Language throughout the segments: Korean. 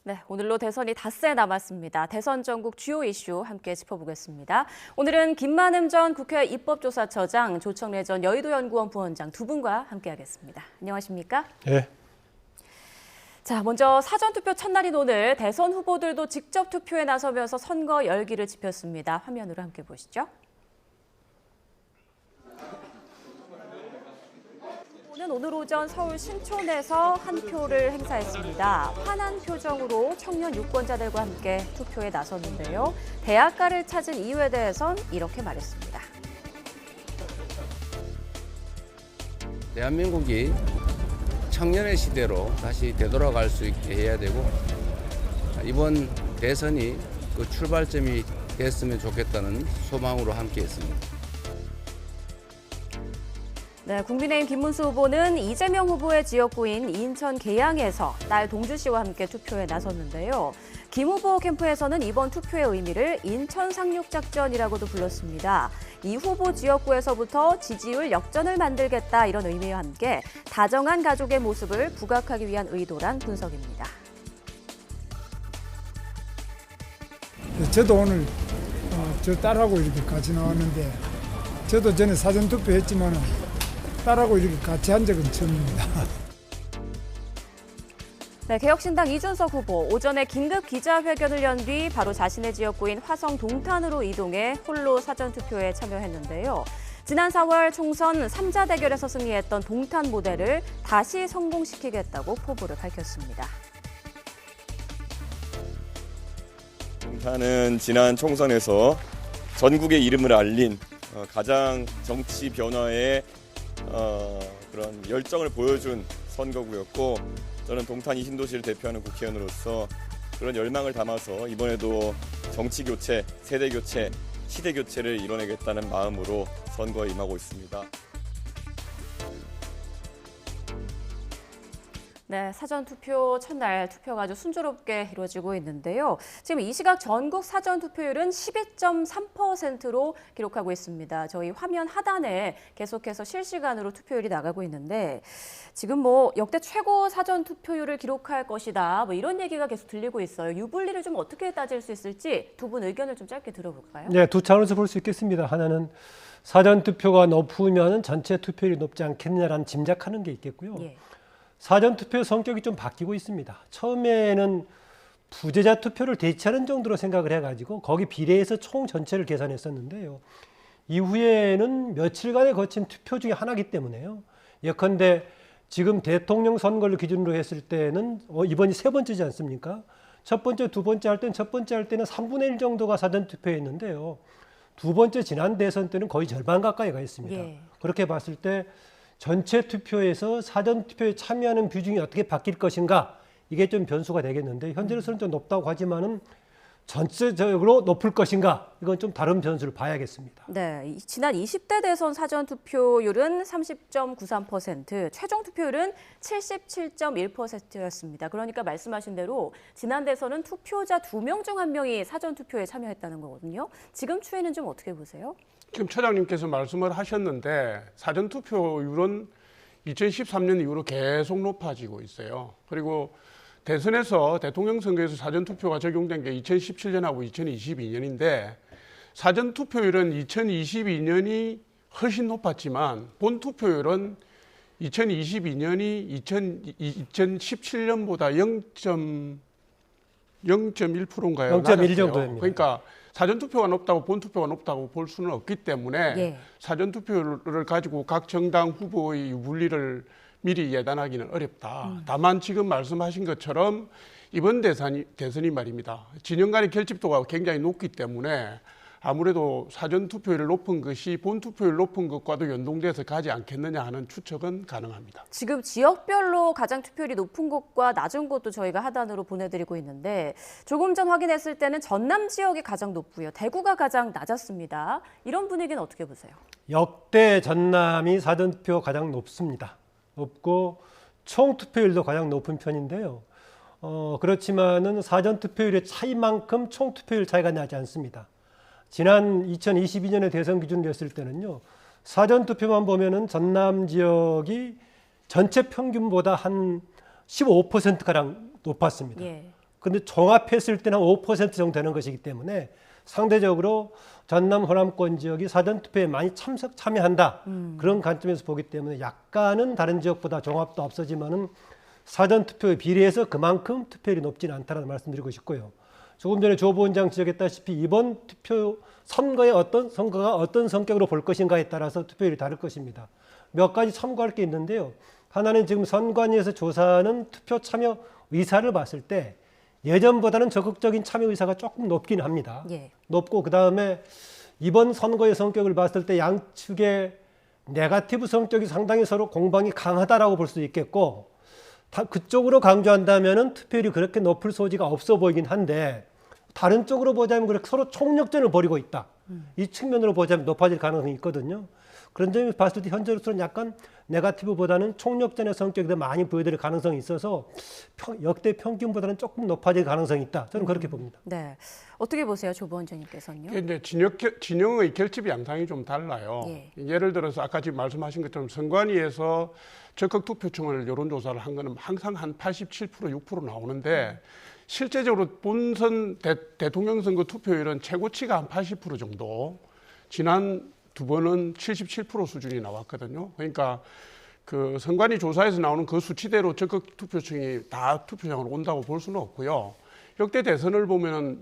네, 오늘로 대선이 닷새 남았습니다. 대선 전국 주요 이슈 함께 짚어보겠습니다. 오늘은 김만흠 전 국회 입법조사처장, 조청래 전 여의도연구원 부원장 두 분과 함께하겠습니다. 안녕하십니까? 네. 자, 먼저 사전투표 첫날인 오늘 대선 후보들도 직접 투표에 나서면서 선거 열기를 지폈습니다. 화면으로 함께 보시죠. 오늘 오전 서울 신촌에서 한 표를 행사했습니다. 환한 표정으로 청년 유권자들과 함께 투표에 나섰는데요. 대학가를 찾은 이유에 대해선 이렇게 말했습니다. 대한민국이 청년의 시대로 다시 되돌아갈 수 있게 해야 되고 이번 대선이 그 출발점이 됐으면 좋겠다는 소망으로 함께했습니다. 네, 국민의힘 김문수 후보는 이재명 후보의 지역구인 인천 계양에서 딸 동주 씨와 함께 투표에 나섰는데요. 김 후보 캠프에서는 이번 투표의 의미를 인천 상륙작전이라고도 불렀습니다. 이 후보 지역구에서부터 지지율 역전을 만들겠다 이런 의미와 함께 다정한 가족의 모습을 부각하기 위한 의도란 분석입니다. 저도 오늘 저 딸하고 이렇게 같이 나왔는데 저도 전에 사전투표 했지만 딸하고 이렇게 같이 한 적은 처음입니다. 네, 개혁신당 이준석 후보 오전에 긴급 기자회견을 연 뒤 바로 자신의 지역구인 화성 동탄으로 이동해 홀로 사전투표에 참여했는데요. 지난 4월 총선 3자 대결에서 승리했던 동탄 모델을 다시 성공시키겠다고 포부를 밝혔습니다. 동탄은 지난 총선에서 전국의 이름을 알린 가장 정치 변화에 그런 열정을 보여준 선거구였고 저는 동탄 신도시를 대표하는 국회의원으로서 그런 열망을 담아서 이번에도 정치 교체, 세대 교체, 시대 교체를 이뤄내겠다는 마음으로 선거에 임하고 있습니다. 네, 사전투표 첫날 투표가 아주 순조롭게 이루어지고 있는데요. 지금 이 시각 전국 사전투표율은 12.3%로 기록하고 있습니다. 저희 화면 하단에 계속해서 실시간으로 투표율이 나가고 있는데 지금 뭐 역대 최고 사전투표율을 기록할 것이다 뭐 이런 얘기가 계속 들리고 있어요. 유불리를 좀 어떻게 따질 수 있을지 두 분 의견을 좀 짧게 들어볼까요? 네, 두 차원에서 볼 수 있겠습니다. 하나는 사전투표가 높으면 전체 투표율이 높지 않겠느냐라는 짐작하는 게 있겠고요. 예. 사전투표 성격이 좀 바뀌고 있습니다. 처음에는 부재자 투표를 대체하는 정도로 생각을 해가지고 거기 비례해서 총 전체를 계산했었는데요. 이후에는 며칠간에 거친 투표 중에 하나이기 때문에요. 예컨대 지금 대통령 선거를 기준으로 했을 때는 이번이 세 번째지 않습니까? 첫 번째, 두 번째 할 때는 첫 번째 할 때는 3분의 1 정도가 사전투표였는데요. 두 번째 지난 대선 때는 거의 절반 가까이 가 있습니다. 예. 그렇게 봤을 때 전체 투표에서 사전 투표에 참여하는 비중이 어떻게 바뀔 것인가 이게 좀 변수가 되겠는데 현재로서는 좀 높다고 하지만은 전체적으로 높을 것인가 이건 좀 다른 변수를 봐야겠습니다. 네, 지난 20대 대선 사전투표율은 30.93%, 최종 투표율은 77.1%였습니다. 그러니까 말씀하신 대로 지난 대선은 투표자 2명 중 1명이 사전투표에 참여했다는 거거든요. 지금 추이는 좀 어떻게 보세요? 지금 처장님께서 말씀을 하셨는데 사전투표율은 2013년 이후로 계속 높아지고 있어요. 그리고 대선에서 대통령 선거에서 사전투표가 적용된 게 2017년하고 2022년인데 사전투표율은 2022년이 훨씬 높았지만 본투표율은 2022년이 2017년보다 0.1%인가요? 0.1 정도입니다. 그러니까 사전투표가 높다고 본투표가 높다고 볼 수는 없기 때문에 예. 사전투표를 가지고 각 정당 후보의 유불리를 미리 예단하기는 어렵다. 다만 지금 말씀하신 것처럼 이번 대선이 말입니다. 진영 간의 결집도가 굉장히 높기 때문에 아무래도 사전투표율 높은 것이 본투표율 높은 것과도 연동돼서 가지 않겠느냐 하는 추측은 가능합니다. 지금 지역별로 가장 투표율이 높은 곳과 낮은 곳도 저희가 하단으로 보내드리고 있는데 조금 전 확인했을 때는 전남 지역이 가장 높고요. 대구가 가장 낮았습니다. 이런 분위기는 어떻게 보세요? 역대 전남이 사전투표 가장 높습니다. 높고 총 투표율도 가장 높은 편인데요. 그렇지만은 사전투표율의 차이만큼 총 투표율 차이가 나지 않습니다. 지난 2022년에 대선 기준으로 했을 때는요. 사전투표만 보면은 전남 지역이 전체 평균보다 한 15%가량 높았습니다. 예. 그런데 종합했을 때는 5% 정도 되는 것이기 때문에 상대적으로 전남 호남권 지역이 사전투표에 많이 참여한다. 그런 관점에서 보기 때문에 약간은 다른 지역보다 종합도 앞서지만은 사전투표에 비례해서 그만큼 투표율이 높지는 않다는 말씀드리고 싶고요. 조금 전에 조 부원장 지적했다시피 이번 투표 선거가 어떤 성격으로 볼 것인가에 따라서 투표율이 다를 것입니다. 몇 가지 참고할 게 있는데요. 하나는 지금 선관위에서 조사하는 투표 참여 의사를 봤을 때 예전보다는 적극적인 참여 의사가 조금 높긴 합니다. 예. 높고 그다음에 이번 선거의 성격을 봤을 때 양측의 네거티브 성격이 상당히 서로 공방이 강하다라고 볼 수 있겠고 그쪽으로 강조한다면은 투표율이 그렇게 높을 소지가 없어 보이긴 한데 다른 쪽으로 보자면 그렇게 서로 총력전을 벌이고 있다. 이 측면으로 보자면 높아질 가능성이 있거든요. 그런 점을 봤을 때 현재로서는 약간 네거티브보다는 총력전의 성격이 더 많이 보여드릴 가능성이 있어서 역대 평균보다는 조금 높아질 가능성이 있다. 저는 그렇게 봅니다. 네. 어떻게 보세요, 조 부원장님께서는요? 이제 진영의 결집 양상이 좀 달라요. 예. 예를 들어서 아까 지금 말씀하신 것처럼 선관위에서 적극 투표층을 여론조사를 한 거는 항상 한 87%, 6% 나오는데 실제적으로 본선 대통령 선거 투표율은 최고치가 한 80% 정도. 지난 두 번은 77% 수준이 나왔거든요. 그러니까 그 선관위 조사에서 나오는 그 수치대로 적극 투표층이 다 투표장으로 온다고 볼 수는 없고요. 역대 대선을 보면은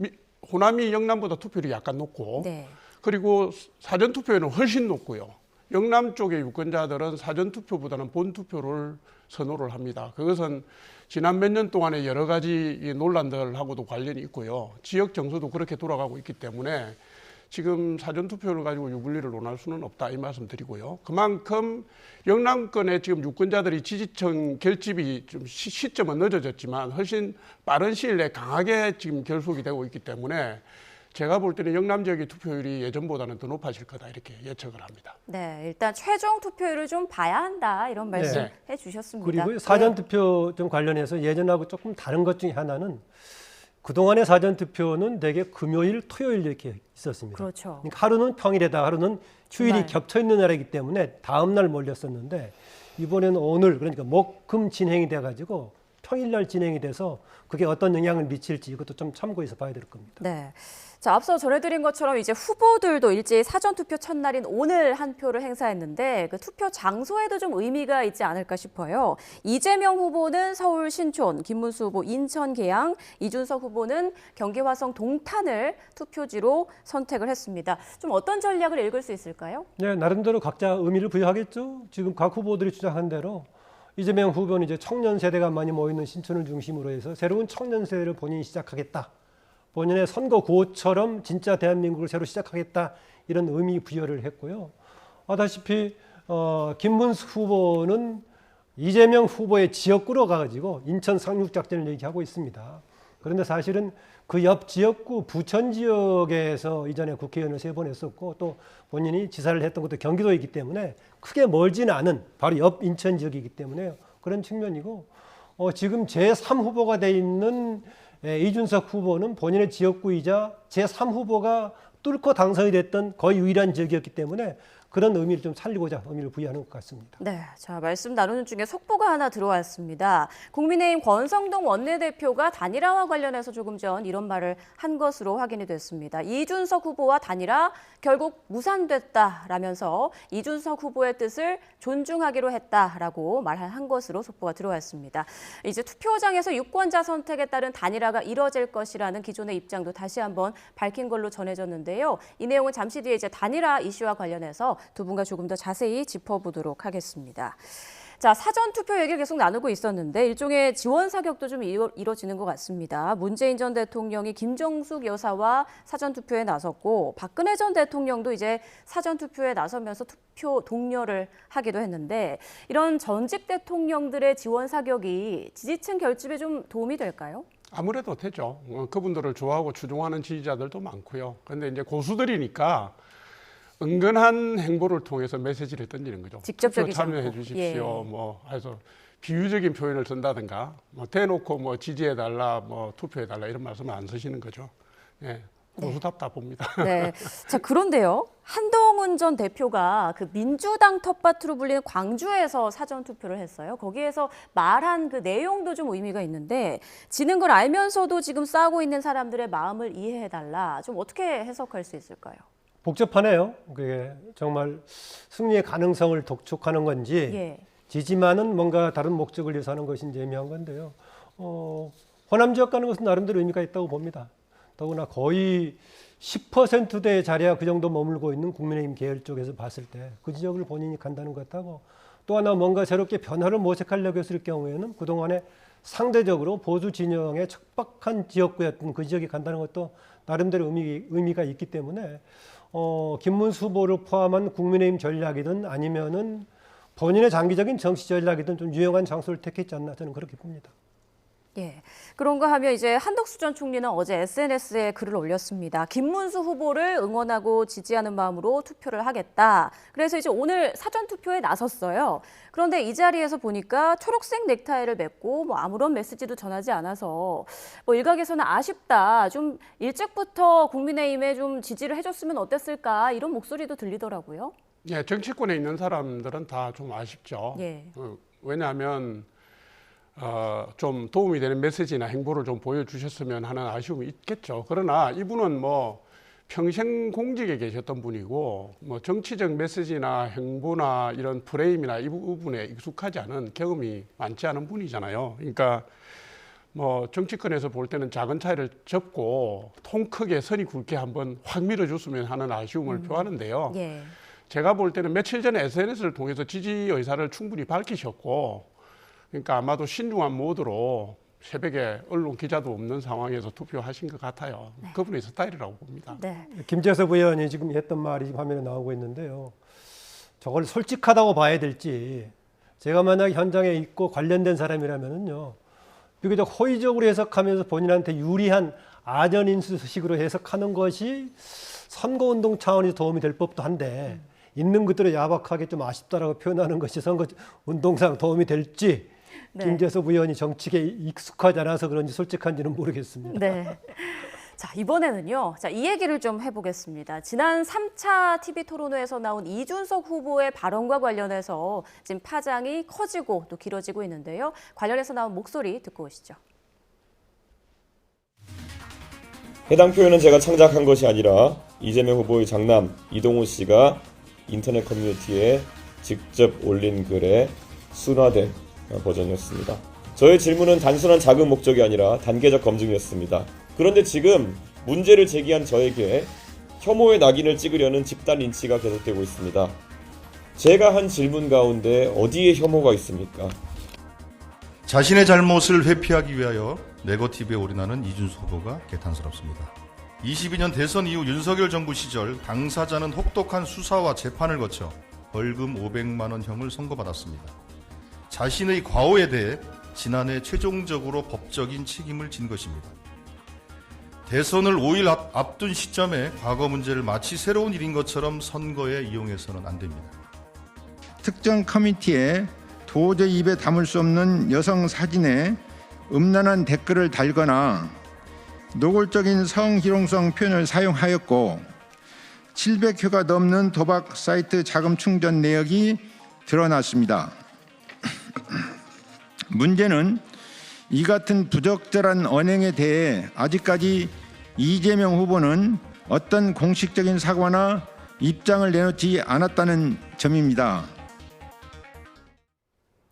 호남이 영남보다 투표율이 약간 높고, 네. 그리고 사전 투표율은 훨씬 높고요. 영남 쪽의 유권자들은 사전 투표보다는 본 투표를 선호를 합니다. 그것은 지난 몇 년 동안의 여러 가지 논란들하고도 관련이 있고요. 지역 정서도 그렇게 돌아가고 있기 때문에 지금 사전투표를 가지고 유불리를 논할 수는 없다 이 말씀 드리고요. 그만큼 영남권의 지금 유권자들이 지지층 결집이 좀 시점은 늦어졌지만 훨씬 빠른 시일 내에 강하게 지금 결속이 되고 있기 때문에 제가 볼 때는 영남 지역의 투표율이 예전보다는 더 높아질 거다 이렇게 예측을 합니다. 네, 일단 최종 투표율을 좀 봐야 한다 이런 말씀 네. 네. 해주셨습니다. 그리고 사전투표 좀 관련해서 예전하고 조금 다른 것 중에 하나는 그동안의 사전투표는 대개 금요일, 토요일 이렇게 있었습니다. 그렇죠. 그러니까 하루는 평일에다 하루는 휴일이 주말. 겹쳐 있는 날이기 때문에 다음 날 몰렸었는데 이번에는 오늘 그러니까 목, 금 진행이 돼가지고 평일날 진행이 돼서 그게 어떤 영향을 미칠지 이것도 좀 참고해서 봐야 될 겁니다. 네. 자, 앞서 전해드린 것처럼 이제 후보들도 일제히 사전투표 첫날인 오늘 한 표를 행사했는데 그 투표 장소에도 좀 의미가 있지 않을까 싶어요. 이재명 후보는 서울 신촌, 김문수 후보 인천 계양, 이준석 후보는 경기 화성 동탄을 투표지로 선택을 했습니다. 좀 어떤 전략을 읽을 수 있을까요? 네, 나름대로 각자 의미를 부여하겠죠. 지금 각 후보들이 주장한 대로 이재명 후보는 이제 청년 세대가 많이 모이는 신촌을 중심으로 해서 새로운 청년 세대를 본인이 시작하겠다. 본인의 선거 구호처럼 진짜 대한민국을 새로 시작하겠다 이런 의미 부여를 했고요. 아다시피 김문수 후보는 이재명 후보의 지역구로 가가지고 인천 상륙작전을 얘기하고 있습니다. 그런데 사실은 그 옆 지역구 부천 지역에서 이전에 국회의원을 3번 했었고 또 본인이 지사를 했던 것도 경기도이기 때문에 크게 멀지는 않은 바로 옆 인천 지역이기 때문에 그런 측면이고 지금 제3후보가 돼 있는 이준석 후보는 본인의 지역구이자 제3후보가 뚫고 당선이 됐던 거의 유일한 지역이었기 때문에 그런 의미를 좀 살리고자 의미를 부여하는 것 같습니다. 네, 자 말씀 나누는 중에 속보가 하나 들어왔습니다. 국민의힘 권성동 원내대표가 단일화와 관련해서 조금 전 이런 말을 한 것으로 확인이 됐습니다. 이준석 후보와 단일화 결국 무산됐다라면서 이준석 후보의 뜻을 존중하기로 했다라고 말한 것으로 속보가 들어왔습니다. 이제 투표장에서 유권자 선택에 따른 단일화가 이뤄질 것이라는 기존의 입장도 다시 한번 밝힌 걸로 전해졌는데요. 이 내용은 잠시 뒤에 이제 단일화 이슈와 관련해서 두 분과 조금 더 자세히 짚어보도록 하겠습니다. 자, 사전투표 얘기를 계속 나누고 있었는데 일종의 지원 사격도 좀 이뤄지는 것 같습니다. 문재인 전 대통령이 김정숙 여사와 사전투표에 나섰고 박근혜 전 대통령도 이제 사전투표에 나서면서 투표 독려를 하기도 했는데 이런 전직 대통령들의 지원 사격이 지지층 결집에 좀 도움이 될까요? 아무래도 되죠. 그분들을 좋아하고 추종하는 지지자들도 많고요. 그런데 이제 고수들이니까 은근한 행보를 통해서 메시지를 던지는 거죠. 직접적이지 참여해 않고. 주십시오. 예. 뭐 해서 비유적인 표현을 쓴다든가, 뭐 대놓고 뭐 지지해 달라, 뭐 투표해 달라 이런 말씀을 안 쓰시는 거죠. 예. 보수답다 봅니다. 네. 자, 그런데요. 한동훈 전 대표가 그 민주당 텃밭으로 불리는 광주에서 사전 투표를 했어요. 거기에서 말한 그 내용도 좀 의미가 있는데 지는 걸 알면서도 지금 싸우고 있는 사람들의 마음을 이해해달라. 좀 어떻게 해석할 수 있을까요? 복잡하네요. 그게 정말 승리의 가능성을 독촉하는 건지 예. 지지만은 뭔가 다른 목적을 위해서 하는 것인지 애매한 건데요. 호남 지역 가는 것은 나름대로 의미가 있다고 봅니다. 더구나 거의 10%대 자리야 그 정도 머물고 있는 국민의힘 계열 쪽에서 봤을 때 그 지역을 본인이 간다는 것 같다고, 또 하나 뭔가 새롭게 변화를 모색하려고 했을 경우에는 그동안에 상대적으로 보수 진영의 척박한 지역구였던 그 지역에 간다는 것도 나름대로 의미가 있기 때문에 김문수 후보를 포함한 국민의힘 전략이든 아니면은 본인의 장기적인 정치 전략이든 좀 유용한 장소를 택했지 않나 저는 그렇게 봅니다. 예. 그런가 하면 이제 한덕수 전 총리는 어제 SNS에 글을 올렸습니다. 김문수 후보를 응원하고 지지하는 마음으로 투표를 하겠다. 그래서 이제 오늘 사전 투표에 나섰어요. 그런데 이 자리에서 보니까 초록색 넥타이를 맺고 뭐 아무런 메시지도 전하지 않아서 뭐 일각에서는 아쉽다. 좀 일찍부터 국민의힘에 좀 지지를 해줬으면 어땠을까 이런 목소리도 들리더라고요. 예, 정치권에 있는 사람들은 다 좀 아쉽죠. 예. 왜냐하면 좀 도움이 되는 메시지나 행보를 좀 보여주셨으면 하는 아쉬움이 있겠죠. 그러나 이분은 뭐 평생 공직에 계셨던 분이고 뭐 정치적 메시지나 행보나 이런 프레임이나 이 부분에 익숙하지 않은 경험이 많지 않은 분이잖아요. 그러니까 뭐 정치권에서 볼 때는 작은 차이를 접고 통 크게 선이 굵게 한번 확 밀어줬으면 하는 아쉬움을 표하는데요. 예. 제가 볼 때는 며칠 전에 SNS를 통해서 지지 의사를 충분히 밝히셨고, 그러니까 아마도 신중한 모드로 새벽에 언론 기자도 없는 상황에서 투표하신 것 같아요. 네. 그분의 스타일이라고 봅니다. 네. 김재섭 의원이 지금 했던 말이 화면에 나오고 있는데요. 저걸 솔직하다고 봐야 될지, 제가 만약 현장에 있고 관련된 사람이라면은요, 비교적 호의적으로 해석하면서 본인한테 유리한 아전인수식으로 해석하는 것이 선거운동 차원에서 도움이 될 법도 한데, 있는 그대로 야박하게 좀 아쉽다라고 표현하는 것이 선거운동상 도움이 될지, 네. 김재섭 의원이 정치에 익숙하지 않아서 그런지 솔직한지는 모르겠습니다. 네. 자, 이번에는요. 자, 이 얘기를 좀 해보겠습니다. 지난 3차 TV 토론회에서 나온 이준석 후보의 발언과 관련해서 지금 파장이 커지고 또 길어지고 있는데요. 관련해서 나온 목소리 듣고 오시죠. 해당 표현은 제가 창작한 것이 아니라 이재명 후보의 장남 이동호 씨가 인터넷 커뮤니티에 직접 올린 글의 순화된 버전이었습니다. 저의 질문은 단순한 자극 목적이 아니라 단계적 검증이었습니다. 그런데 지금 문제를 제기한 저에게 혐오의 낙인을 찍으려는 집단 린치가 계속되고 있습니다. 제가 한 질문 가운데 어디에 혐오가 있습니까? 자신의 잘못을 회피하기 위하여 네거티브에 올인하는 이준석 후보가 개탄스럽습니다. 22년 대선 이후 윤석열 정부 시절 당사자는 혹독한 수사와 재판을 거쳐 벌금 500만 원형을 선고받았습니다. 자신의 과오에 대해 지난해 최종적으로 법적인 책임을 진 것입니다. 대선을 5일 앞둔 시점에 과거 문제를 마치 새로운 일인 것처럼 선거에 이용해서는 안 됩니다. 특정 커뮤니티에 도저히 입에 담을 수 없는 여성 사진에 음란한 댓글을 달거나 노골적인 성희롱성 표현을 사용하였고 700회가 넘는 도박 사이트 자금 충전 내역이 드러났습니다. 문제는 이 같은 부적절한 언행에 대해 아직까지 이재명 후보는 어떤 공식적인 사과나 입장을 내놓지 않았다는 점입니다.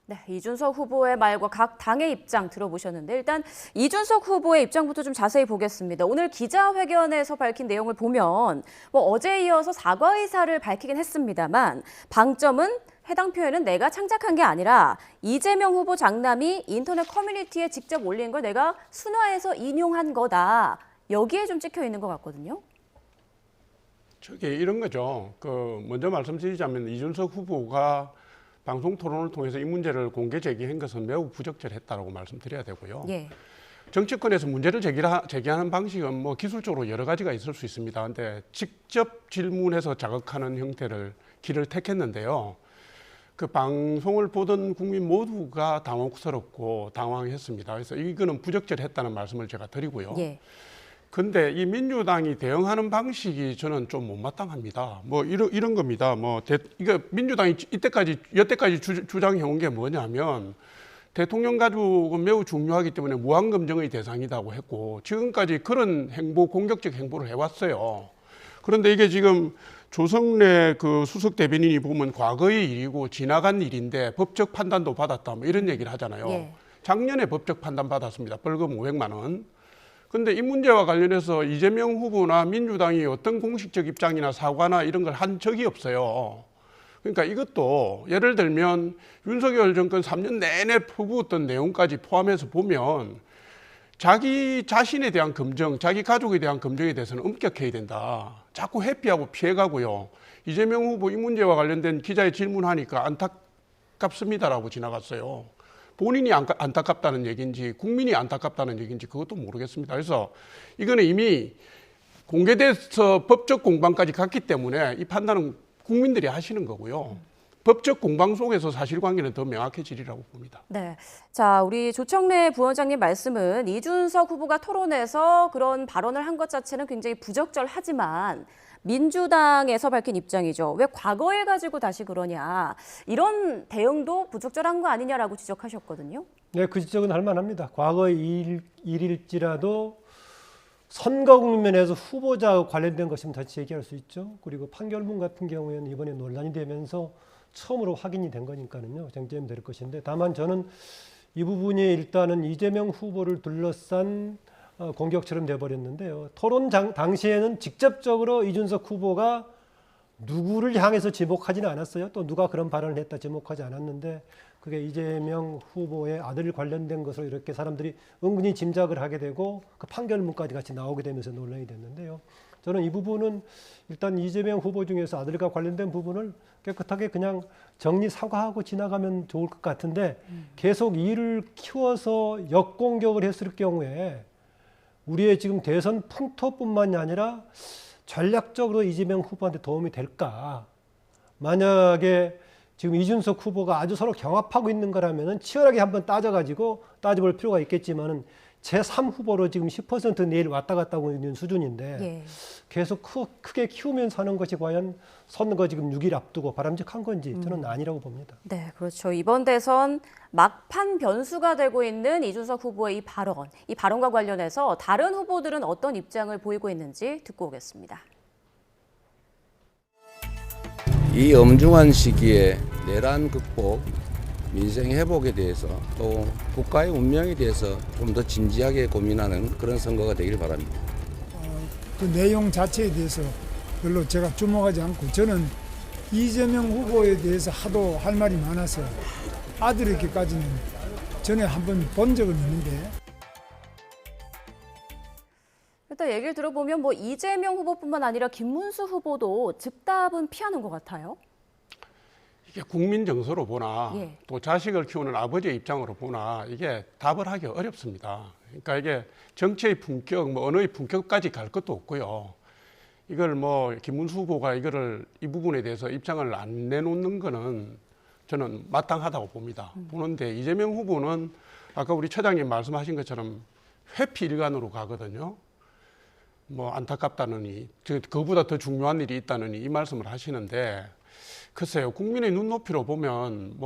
네, 이준석 후보의 말과 각 당의 입장 들어보셨는데 일단 이준석 후보의 입장부터 좀 자세히 보겠습니다. 오늘 기자회견에서 밝힌 내용을 보면 뭐 어제에 이어서 사과 의사를 밝히긴 했습니다만 방점은 해당 표현은 내가 창작한 게 아니라 이재명 후보 장남이 인터넷 커뮤니티에 직접 올린 걸 내가 순화해서 인용한 거다. 여기에 좀 찍혀 있는 것 같거든요. 저게 이런 거죠. 먼저 말씀드리자면 이준석 후보가 방송 토론을 통해서 이 문제를 공개 제기한 것은 매우 부적절했다고 말씀드려야 되고요. 예. 정치권에서 문제를 제기하는 방식은 뭐 기술적으로 여러 가지가 있을 수 있습니다. 그런데 직접 질문해서 자극하는 형태를 길을 택했는데요. 그 방송을 보던 국민 모두가 당혹스럽고 당황했습니다. 그래서 이거는 부적절했다는 말씀을 제가 드리고요. 예. 근데 이 민주당이 대응하는 방식이 저는 좀 못마땅합니다. 뭐 이런 겁니다. 이거 민주당이 여태까지 주장해온 게 뭐냐면 대통령 가족은 매우 중요하기 때문에 무한검증의 대상이라고 했고 지금까지 그런 공격적 행보를 해왔어요. 그런데 이게 지금 조성래 그 수석 대변인이 보면 과거의 일이고 지나간 일인데 법적 판단도 받았다 뭐 이런 얘기를 하잖아요. 예. 작년에 법적 판단 받았습니다. 벌금 500만 원. 근데 이 문제와 관련해서 이재명 후보나 민주당이 어떤 공식적 입장이나 사과나 이런 걸 한 적이 없어요. 그러니까 이것도 예를 들면 윤석열 정권 3년 내내 퍼부었던 내용까지 포함해서 보면 자기 자신에 대한 검증, 자기 가족에 대한 검증에 대해서는 엄격해야 된다. 자꾸 회피하고 피해가고요. 이재명 후보 이 문제와 관련된 기자의 질문하니까 안타깝습니다라고 지나갔어요. 본인이 안타깝다는 얘기인지 국민이 안타깝다는 얘기인지 그것도 모르겠습니다. 그래서 이거는 이미 공개돼서 법적 공방까지 갔기 때문에 이 판단은 국민들이 하시는 거고요. 법적 공방 속에서 사실관계는 더 명확해지리라고 봅니다. 네, 자 우리 조청래 부원장님 말씀은 이준석 후보가 토론에서 그런 발언을 한 것 자체는 굉장히 부적절하지만 민주당에서 밝힌 입장이죠. 왜 과거에 가지고 다시 그러냐. 이런 대응도 부적절한 거 아니냐라고 지적하셨거든요. 네, 그 지적은 할 만합니다. 과거의 일일지라도 선거 국면에서 후보자와 관련된 것이면 다시 얘기할 수 있죠. 그리고 판결문 같은 경우에는 이번에 논란이 되면서 처음으로 확인이 된 거니까는요. 쟁점이 될 것인데 다만 저는 이 부분이 일단은 이재명 후보를 둘러싼 공격처럼 돼버렸는데요. 토론 당시에는 직접적으로 이준석 후보가 누구를 향해서 지목하지는 않았어요. 또 누가 그런 발언을 했다 지목하지 않았는데 그게 이재명 후보의 아들 관련된 것으로 이렇게 사람들이 은근히 짐작을 하게 되고 그 판결문까지 같이 나오게 되면서 논란이 됐는데요. 저는 이 부분은 일단 이재명 후보 중에서 아들과 관련된 부분을 깨끗하게 그냥 정리 사과하고 지나가면 좋을 것 같은데 계속 이를 키워서 역공격을 했을 경우에 우리의 지금 대선 풍토뿐만이 아니라 전략적으로 이재명 후보한테 도움이 될까? 만약에 지금 이준석 후보가 아주 서로 경합하고 있는 거라면은 치열하게 한번 따져볼 필요가 있겠지만은 제3 후보로 지금 10% 내일 왔다 갔다 하고 있는 수준인데 예. 계속 크게 키우면서 하는 것이 과연 선거 지금 6일 앞두고 바람직한 건지 저는 아니라고 봅니다. 네, 그렇죠. 이번 대선 막판 변수가 되고 있는 이준석 후보의 이 발언과 관련해서 다른 후보들은 어떤 입장을 보이고 있는지 듣고 오겠습니다. 이 엄중한 시기에 내란 극복, 민생 회복에 대해서 또 국가의 운명에 대해서 좀 더 진지하게 고민하는 그런 선거가 되길 바랍니다. 그 내용 자체에 대해서 별로 제가 주목하지 않고 저는 이재명 후보에 대해서 하도 할 말이 많아서 아들에게까지는 전에 한번 본 적은 있는데 일단 얘기를 들어보면 뭐 이재명 후보뿐만 아니라 김문수 후보도 즉답은 피하는 것 같아요. 이게 국민 정서로 보나 예. 또 자식을 키우는 아버지의 입장으로 보나 이게 답을 하기 어렵습니다. 그러니까 이게 정치의 품격, 언어의 품격까지 갈 것도 없고요. 이걸 김문수 후보가 이 부분에 대해서 입장을 안 내놓는 거는 저는 마땅하다고 봅니다. 보는데 이재명 후보는 아까 우리 처장님 말씀하신 것처럼 회피 일관으로 가거든요. 안타깝다느니, 그보다 더 중요한 일이 있다느니 이 말씀을 하시는데 글쎄요, 국민의 눈높이로 보면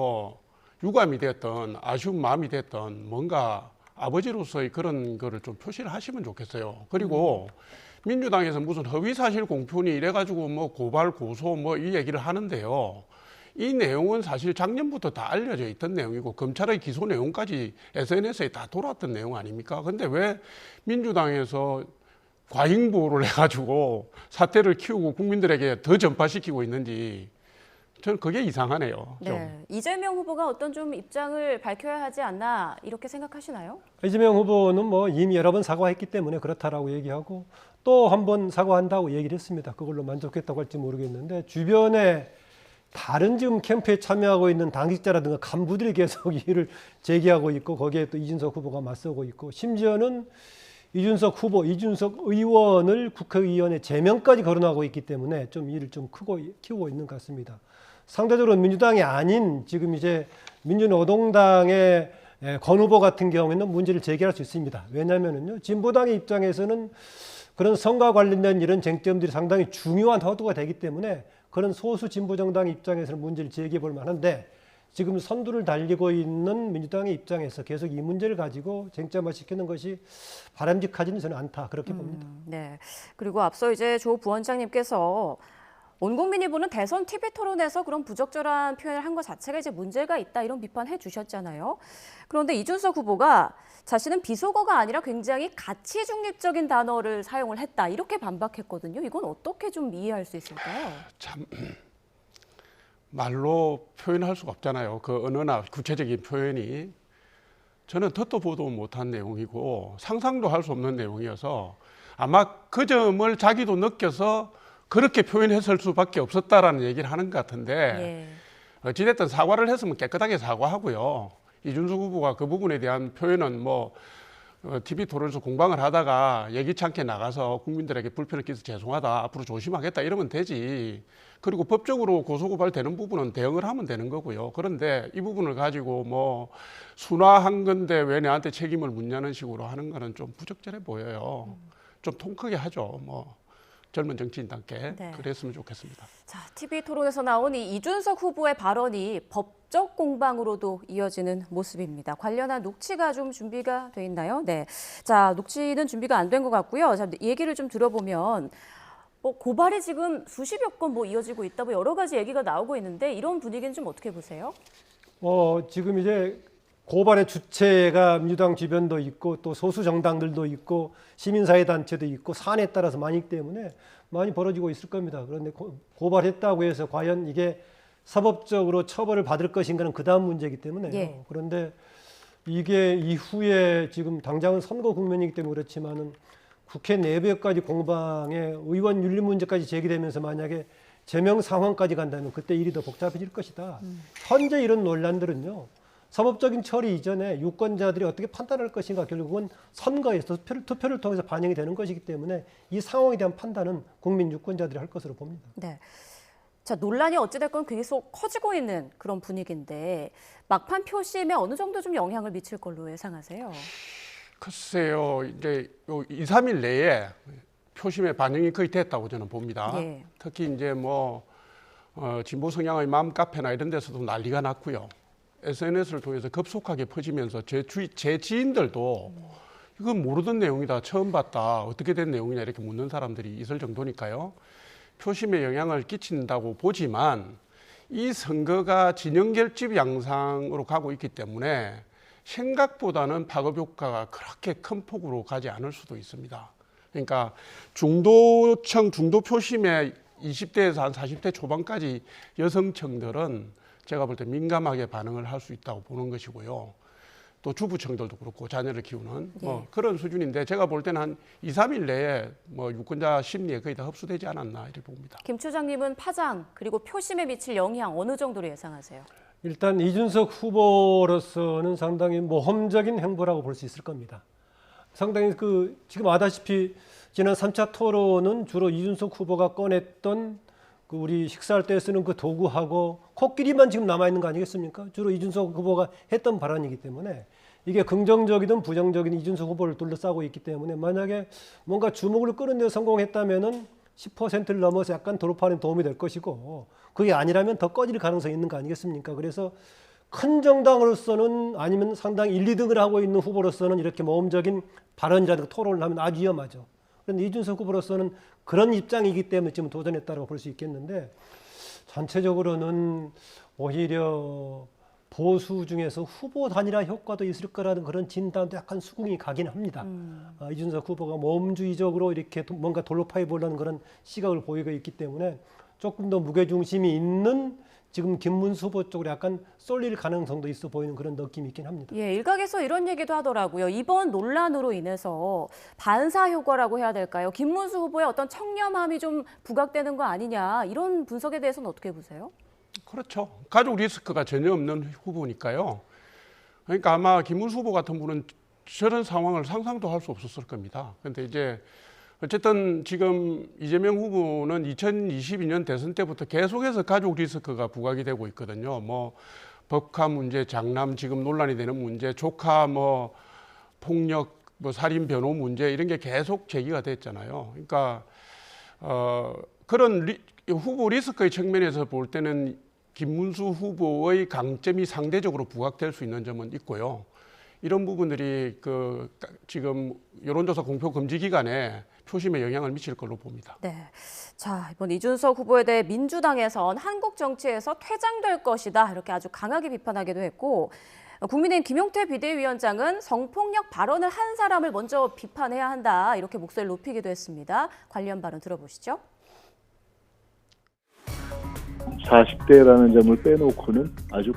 유감이 됐던 아쉬운 마음이 됐던 뭔가 아버지로서의 그런 거를 좀 표시를 하시면 좋겠어요. 그리고 민주당에서 무슨 허위사실 공표니 이래가지고 고발, 고소 이 얘기를 하는데요. 이 내용은 사실 작년부터 다 알려져 있던 내용이고 검찰의 기소 내용까지 SNS에 다 돌았던 내용 아닙니까? 근데 왜 민주당에서 과잉보호를 해가지고 사태를 키우고 국민들에게 더 전파시키고 있는지 저는 그게 이상하네요. 좀. 네, 이재명 후보가 어떤 좀 입장을 밝혀야 하지 않나 이렇게 생각하시나요? 이재명 후보는 이미 여러 번 사과했기 때문에 그렇다라고 얘기하고 또 한 번 사과한다고 얘기를 했습니다. 그걸로 만족했다고 할지 모르겠는데 주변에 다른 지금 캠프에 참여하고 있는 당직자라든가 간부들이 계속 이의를 제기하고 있고 거기에 또 이준석 후보가 맞서고 있고 심지어는 이준석 의원을 국회의원의 제명까지 거론하고 있기 때문에 좀 일을 좀 키우고 있는 것 같습니다. 상대적으로 민주당이 아닌 지금 이제 민주노동당의 권 후보 같은 경우에는 문제를 제기할 수 있습니다. 왜냐하면은요, 진보당의 입장에서는 그런 선거와 관련된 이런 쟁점들이 상당히 중요한 화두가 되기 때문에 그런 소수 진보 정당 입장에서는 문제를 제기해 볼 만한데 지금 선두를 달리고 있는 민주당의 입장에서 계속 이 문제를 가지고 쟁점화 시키는 것이 바람직하지는 저는 않다 그렇게 봅니다. 네. 그리고 앞서 이제 조 부원장님께서 온 국민이 보는 대선 TV 토론에서 그런 부적절한 표현을 한 것 자체가 이제 문제가 있다 이런 비판해 주셨잖아요. 그런데 이준석 후보가 자신은 비속어가 아니라 굉장히 가치 중립적인 단어를 사용을 했다 이렇게 반박했거든요. 이건 어떻게 좀 이해할 수 있을까요? 참 말로 표현할 수가 없잖아요. 그 언어나 구체적인 표현이 저는 듣도 보도 못한 내용이고 상상도 할 수 없는 내용이어서 아마 그 점을 자기도 느껴서 그렇게 표현했을 수밖에 없었다라는 얘기를 하는 것 같은데 어찌됐든 사과를 했으면 깨끗하게 사과하고요. 이준석 후보가 그 부분에 대한 표현은 뭐 TV 토론에서 공방을 하다가 예기치 않게 나가서 국민들에게 불편을 끼쳐서 죄송하다, 앞으로 조심하겠다 이러면 되지. 그리고 법적으로 고소고발 되는 부분은 대응을 하면 되는 거고요. 그런데 이 부분을 가지고 뭐 순화한 건데 왜 내한테 책임을 묻냐는 식으로 하는 거는 좀 부적절해 보여요. 좀 통 크게 하죠. 뭐 젊은 정치인답게 네. 그랬으면 좋겠습니다. 자, TV 토론에서 나온 이 이준석 후보의 발언이 법적 공방으로도 이어지는 모습입니다. 관련한 녹취가 좀 준비가 돼 있나요? 네. 자, 녹취는 준비가 안 된 것 같고요. 자, 얘기를 좀 들어보면 고발이 지금 수십여 건 이어지고 있다, 여러 가지 얘기가 나오고 있는데 이런 분위기는 좀 어떻게 보세요? 지금 이제 고발의 주체가 민주당 주변도 있고 또 소수 정당들도 있고 시민사회 단체도 있고 사안에 따라서 많기 때문에 많이 벌어지고 있을 겁니다. 그런데 고발했다고 해서 과연 이게 사법적으로 처벌을 받을 것인가는 그 다음 문제이기 때문에요. 예. 그런데 이게 이후에 지금 당장은 선거 국면이기 때문에 그렇지만은 국회 내부까지 공방에 의원 윤리 문제까지 제기되면서 만약에 제명 상황까지 간다면 그때 일이 더 복잡해질 것이다. 현재 이런 논란들은요. 사법적인 처리 이전에 유권자들이 어떻게 판단할 것인가 결국은 선거에서 투표를 통해서 반영이 되는 것이기 때문에 이 상황에 대한 판단은 국민 유권자들이 할 것으로 봅니다. 네. 자, 논란이 어찌됐건 계속 커지고 있는 그런 분위기인데 막판 표심에 어느 정도 좀 영향을 미칠 걸로 예상하세요? 글쎄요, 이제 2, 3일 내에 표심의 반영이 거의 됐다고 저는 봅니다. 예. 특히 이제 진보 성향의 맘 카페나 이런 데서도 난리가 났고요. SNS를 통해서 급속하게 퍼지면서 제 지인들도 이건 모르던 내용이다, 처음 봤다, 어떻게 된 내용이냐 이렇게 묻는 사람들이 있을 정도니까요. 표심에 영향을 끼친다고 보지만 이 선거가 진영 결집 양상으로 가고 있기 때문에 생각보다는 파급 효과가 그렇게 큰 폭으로 가지 않을 수도 있습니다. 그러니까 중도층, 중도 표심에 20대에서 한 40대 초반까지 여성층들은 제가 볼 때 민감하게 반응을 할 수 있다고 보는 것이고요. 또 주부층들도 그렇고 자녀를 키우는 그런 수준인데 제가 볼 때는 한 2, 3일 내에 유권자 심리에 거의 다 흡수되지 않았나 이렇게 봅니다. 김 추장님은 파장 그리고 표심에 미칠 영향 어느 정도로 예상하세요? 일단 이준석 후보로서는 상당히 모험적인 행보라고 볼 수 있을 겁니다. 상당히 지금 아다시피 지난 3차 토론은 주로 이준석 후보가 꺼냈던 우리 식사할 때 쓰는 그 도구하고 코끼리만 지금 남아있는 거 아니겠습니까? 주로 이준석 후보가 했던 발언이기 때문에 이게 긍정적이든 부정적인 이준석 후보를 둘러싸고 있기 때문에 만약에 뭔가 주목을 끌어내어 성공했다면은 10%를 넘어서 약간 돌파하는 도움이 될 것이고 그게 아니라면 더 꺼질 가능성이 있는 거 아니겠습니까? 그래서 큰 정당으로서는 아니면 상당히 1, 2등을 하고 있는 후보로서는 이렇게 모험적인 발언이라든가 토론을 하면 아주 위험하죠. 그런데 이준석 후보로서는 그런 입장이기 때문에 지금 도전했다고 볼 수 있겠는데 전체적으로는 오히려 보수 중에서 후보 단일화 효과도 있을 거라는 그런 진단도 약간 수긍이 가긴 합니다. 이준석 후보가 모험주의적으로 이렇게 뭔가 돌파해 보려는 그런 시각을 보이고 있기 때문에 조금 더 무게중심이 있는 지금 김문수 후보 쪽으로 약간 쏠릴 가능성도 있어 보이는 그런 느낌이 있긴 합니다. 예, 일각에서 이런 얘기도 하더라고요. 이번 논란으로 인해서 반사 효과라고 해야 될까요? 김문수 후보의 어떤 청렴함이 좀 부각되는 거 아니냐 이런 분석에 대해서는 어떻게 보세요? 그렇죠. 가족 리스크가 전혀 없는 후보니까요. 그러니까 아마 김문수 후보 같은 분은 저런 상황을 상상도 할 수 없었을 겁니다. 그런데 이제 어쨌든 지금 이재명 후보는 2022년 대선 때부터 계속해서 가족 리스크가 부각이 되고 있거든요. 법카 문제, 장남 지금 논란이 되는 문제, 조카 폭력 뭐 살인 변호 문제 이런 게 계속 제기가 됐잖아요. 그러니까 그런 후보 리스크의 측면에서 볼 때는 김문수 후보의 강점이 상대적으로 부각될 수 있는 점은 있고요. 이런 부분들이 지금 여론조사 공표 금지 기간에 표심에 영향을 미칠 걸로 봅니다. 네. 자, 이번 이준석 후보에 대해 민주당에선 한국 정치에서 퇴장될 것이다 이렇게 아주 강하게 비판하기도 했고, 국민의힘 김용태 비대위원장은 성폭력 발언을 한 사람을 먼저 비판해야 한다 이렇게 목소리를 높이기도 했습니다. 관련 발언 들어보시죠. 40대라는 점을 빼놓고는 아주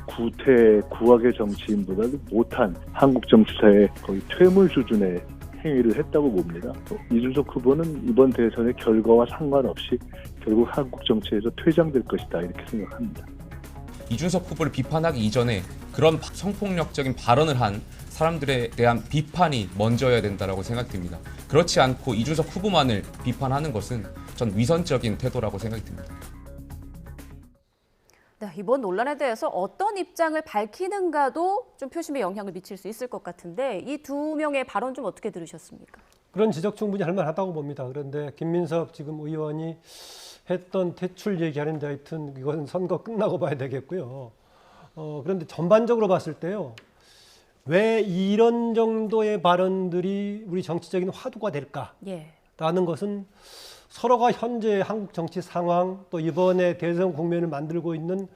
구악의 정치인보다도 못한 한국 정치사의 거의 퇴물 수준의 행위를 했다고 봅니다. 이준석 후보는 이번 대선의 결과와 상관없이 결국 한국 정치에서 퇴장될 것이다 이렇게 생각합니다. 이준석 후보를 비판하기 이전에 그런 성폭력적인 발언을 한 사람들에 대한 비판이 먼저여야 된다고 생각됩니다. 그렇지 않고 이준석 후보만을 비판하는 것은 전 위선적인 태도라고 생각이 듭니다. 네, 이번 논란에 대해서 어떤 입장을 밝히는가도 좀 표심에 영향을 미칠 수 있을 것 같은데 이 두 명의 발언 좀 어떻게 들으셨습니까? 그런 지적 충분히 할 만하다고 봅니다. 그런데 김민석 지금 의원이 했던 퇴출 얘기하는데 하여튼 이건 선거 끝나고 봐야 되겠고요. 그런데 전반적으로 봤을 때요. 왜 이런 정도의 발언들이 우리 정치적인 화두가 될까라는 것은 서로가 현재 한국 정치 상황 또 이번에 대선 국면을 만들고 있는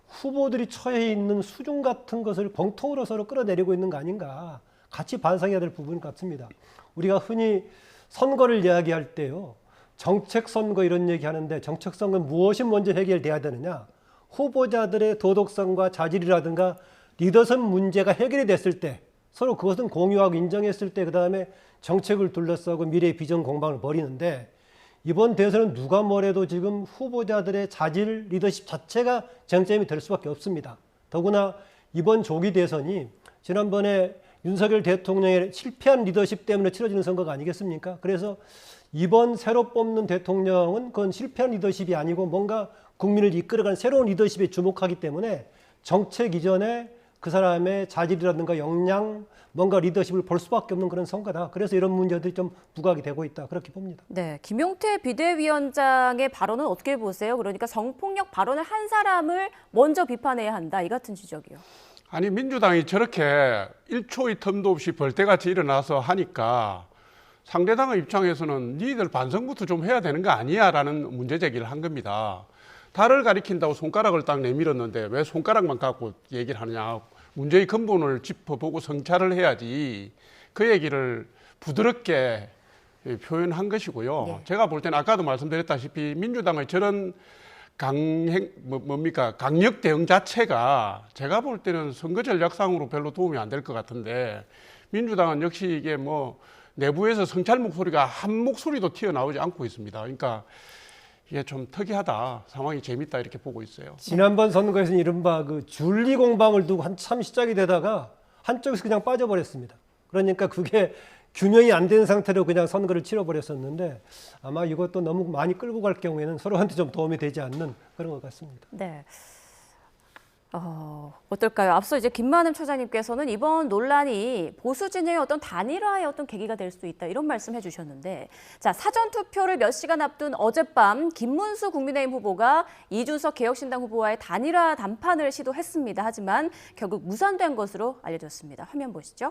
후보들이 처해 있는 수준 같은 것을 공통으로 서로 끌어내리고 있는 거 아닌가 같이 반성해야 될 부분 같습니다. 우리가 흔히 선거를 이야기할 때요. 정책 선거 이런 얘기하는데 정책 선거는 무엇이 먼저 해결돼야 되느냐. 후보자들의 도덕성과 자질이라든가 리더십 문제가 해결이 됐을 때 서로 그것은 공유하고 인정했을 때 그다음에 정책을 둘러싸고 미래의 비전 공방을 벌이는데 이번 대선은 누가 뭐래도 지금 후보자들의 자질, 리더십 자체가 쟁점이 될 수밖에 없습니다. 더구나 이번 조기 대선이 지난번에 윤석열 대통령의 실패한 리더십 때문에 치러지는 선거가 아니겠습니까? 그래서 이번 새로 뽑는 대통령은 그건 실패한 리더십이 아니고 뭔가 국민을 이끌어가는 새로운 리더십에 주목하기 때문에 정책 이전에 그 사람의 자질이라든가 역량, 뭔가 리더십을 볼 수밖에 없는 그런 선거다. 그래서 이런 문제들이 좀 부각이 되고 있다. 그렇게 봅니다. 네, 김용태 비대위원장의 발언은 어떻게 보세요? 그러니까 성폭력 발언을 한 사람을 먼저 비판해야 한다. 이 같은 지적이요. 아니 민주당이 저렇게 1초의 텀도 없이 벌떼같이 일어나서 하니까 상대당의 입장에서는 니들 반성부터 좀 해야 되는 거 아니야 라는 문제 제기를 한 겁니다. 달을 가리킨다고 손가락을 딱 내밀었는데 왜 손가락만 갖고 얘기를 하느냐. 문제의 근본을 짚어보고 성찰을 해야지 그 얘기를 부드럽게 표현한 것이고요. 네. 제가 볼 때는 아까도 말씀드렸다시피 민주당의 저런 강력 대응 자체가 제가 볼 때는 선거 전략상으로 별로 도움이 안 될 것 같은데 민주당은 역시 이게 뭐 내부에서 성찰 목소리가 한 목소리도 튀어나오지 않고 있습니다. 그러니까 이게 좀 특이하다, 상황이 재밌다 이렇게 보고 있어요. 지난번 선거에서는 이른바 그 줄리 공방을 두고 한참 시작이 되다가 한쪽에서 그냥 빠져버렸습니다. 그러니까 그게 균형이 안 된 상태로 그냥 선거를 치러버렸었는데 아마 이것도 너무 많이 끌고 갈 경우에는 서로한테 좀 도움이 되지 않는 그런 것 같습니다. 네. 어떨까요? 앞서 이제 김만흠 처장님께서는 이번 논란이 보수 진영의 어떤 단일화의 어떤 계기가 될 수 있다 이런 말씀해 주셨는데, 자 사전 투표를 몇 시간 앞둔 어젯밤 김문수 국민의힘 후보가 이준석 개혁신당 후보와의 단일화 담판을 시도했습니다. 하지만 결국 무산된 것으로 알려졌습니다. 화면 보시죠.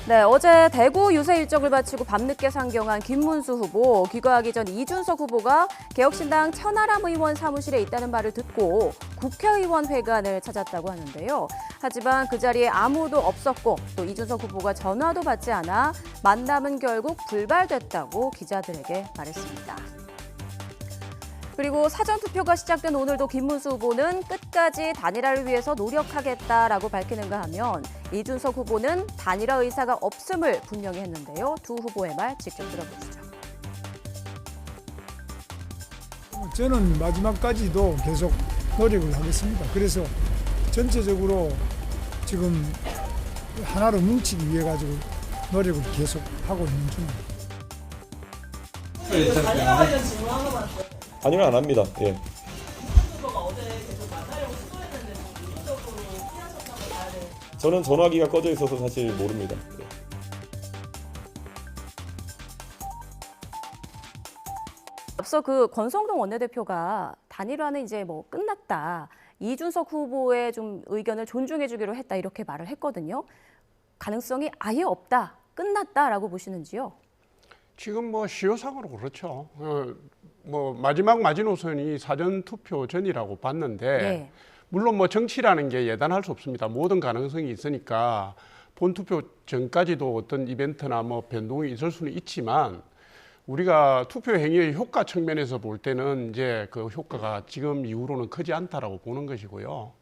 네, 어제 대구 유세 일정을 마치고 밤늦게 상경한 김문수 후보, 귀가하기 전 이준석 후보가 개혁신당 천하람 의원 사무실에 있다는 말을 듣고 국회의원 회관을 찾았다고 하는데요. 하지만 그 자리에 아무도 없었고 또 이준석 후보가 전화도 받지 않아 만남은 결국 불발됐다고 기자들에게 말했습니다. 그리고 사전투표가 시작된 오늘도 김문수 후보는 끝까지 단일화를 위해서 노력하겠다라고 밝히는가 하면 이준석 후보는 단일화 의사가 없음을 분명히 했는데요. 두 후보의 말 직접 들어보시죠. 저는 마지막까지도 계속 노력을 하겠습니다. 그래서 전체적으로 지금 하나로 뭉치기 위해 가지고 노력을 계속 하고 있는 중입니다. 단일화 관련 질문한 거 맞죠? 단일화 안 합니다. 예. 후보가 어제 계속 만나려고 시도했는데 좀 이쪽으로 피하셨다고 봐야 돼요. 저는 전화기가 꺼져 있어서 사실 모릅니다. 네. 앞서 그 권성동 원내대표가 단일화는 이제 뭐 끝났다. 이준석 후보의 좀 의견을 존중해주기로 했다 이렇게 말을 했거든요. 가능성이 아예 없다, 끝났다라고 보시는지요? 지금 뭐 시효상으로 그렇죠. 뭐 마지막 마지노선이 사전 투표 전이라고 봤는데 네. 물론 뭐 정치라는 게 예단할 수 없습니다. 모든 가능성이 있으니까 본투표 전까지도 어떤 이벤트나 뭐 변동이 있을 수는 있지만 우리가 투표 행위의 효과 측면에서 볼 때는 이제 그 효과가 지금 이후로는 크지 않다라고 보는 것이고요.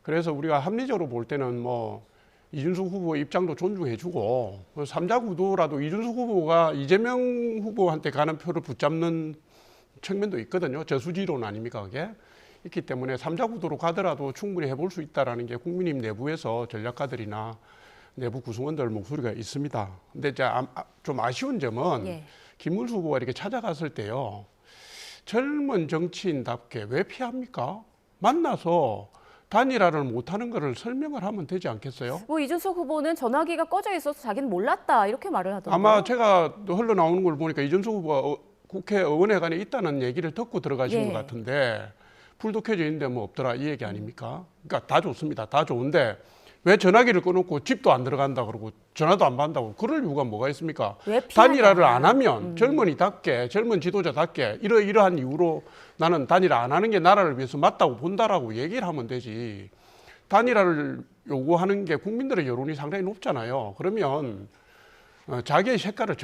그래서 우리가 합리적으로 볼 때는 뭐 이준석 후보 입장도 존중해주고 3자 구도라도 이준석 후보가 이재명 후보한테 가는 표를 붙잡는 측면도 있거든요. 저수지론 아닙니까 그게? 있기 때문에 3자 구도로 가더라도 충분히 해볼 수 있다는 게 국민의힘 내부에서 전략가들이나 내부 구성원들 목소리가 있습니다. 근데 이제 좀 아쉬운 점은 예. 김문수 후보가 이렇게 찾아갔을 때요. 젊은 정치인답게 왜 피합니까? 만나서 단일화를 못하는 것을 설명을 하면 되지 않겠어요? 뭐 이준석 후보는 전화기가 꺼져 있어서 자기는 몰랐다 이렇게 말을 하던데요. 아마 제가 흘러나오는 걸 보니까 이준석 후보가 국회의원회관에 있다는 얘기를 듣고 들어가신 예. 것 같은데 불도 켜져 있는데 뭐 없더라 이 얘기 아닙니까? 그러니까 다 좋습니다. 다 좋은데 왜 전화기를 꺼놓고 집도 안 들어간다 그러고 전화도 안 받는다고 그럴 이유가 뭐가 있습니까? 왜 피하냐. 단일화를 안 하면 젊은이답게 젊은 지도자답게 이러이러한 이유로 나는 단일화 안 하는 게 나라를 위해서 맞다고 본다라고 얘기를 하면 되지. 단일화를 요구하는 게 국민들의 여론이 상당히 높잖아요. 그러면 자기의 색깔을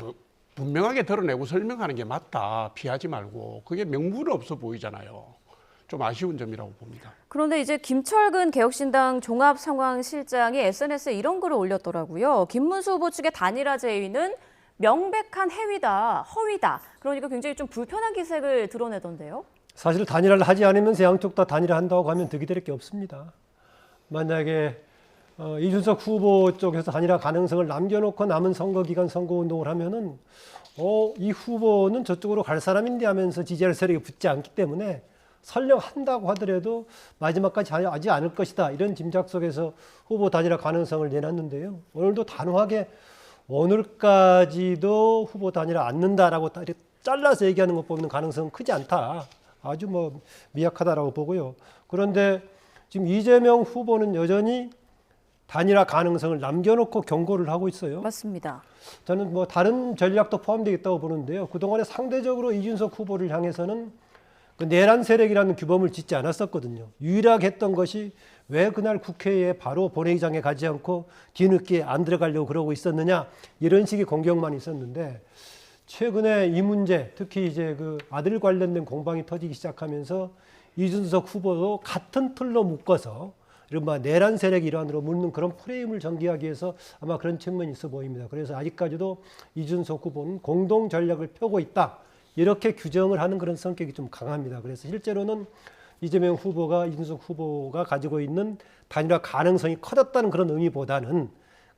분명하게 드러내고 설명하는 게 맞다. 피하지 말고. 그게 명분 없어 보이잖아요. 좀 아쉬운 점이라고 봅니다. 그런데 이제 김철근 개혁신당 종합상황실장이 SNS에 이런 글을 올렸더라고요. 김문수 후보 측의 단일화 제의는 명백한 해위다, 허위다. 그러니까 굉장히 좀 불편한 기색을 드러내던데요. 사실 단일화를 하지 않으면서 양쪽 다 단일화한다고 하면 득이 될 게 없습니다. 만약에 이준석 후보 쪽에서 단일화 가능성을 남겨놓고 남은 선거기간 선거운동을 하면은 이 후보는 저쪽으로 갈 사람인데 하면서 지지할 세력이 붙지 않기 때문에 설령 한다고 하더라도 마지막까지 하지 않을 것이다. 이런 짐작 속에서 후보 단일화 가능성을 내놨는데요. 오늘도 단호하게 오늘까지도 후보 단일화 않는다라고 잘라서 얘기하는 것 보면 가능성은 크지 않다. 아주 뭐 미약하다라고 보고요. 그런데 지금 이재명 후보는 여전히 단일화 가능성을 남겨놓고 경고를 하고 있어요. 맞습니다. 저는 뭐 다른 전략도 포함되어 있다고 보는데요. 그동안에 상대적으로 이준석 후보를 향해서는 그 내란 세력이라는 규범을 짓지 않았었거든요. 유일하게 했던 것이 왜 그날 국회에 바로 본회의장에 가지 않고 뒤늦게 안 들어가려고 그러고 있었느냐 이런 식의 공격만 있었는데 최근에 이 문제 특히 이제 그 아들 관련된 공방이 터지기 시작하면서 이준석 후보도 같은 틀로 묶어서 이른바 내란 세력 일환으로 묻는 그런 프레임을 전개하기 위해서 아마 그런 측면이 있어 보입니다. 그래서 아직까지도 이준석 후보는 공동 전략을 펴고 있다. 이렇게 규정을 하는 그런 성격이 좀 강합니다. 그래서 실제로는 이재명 후보가 이준석 후보가 가지고 있는 단일화 가능성이 커졌다는 그런 의미보다는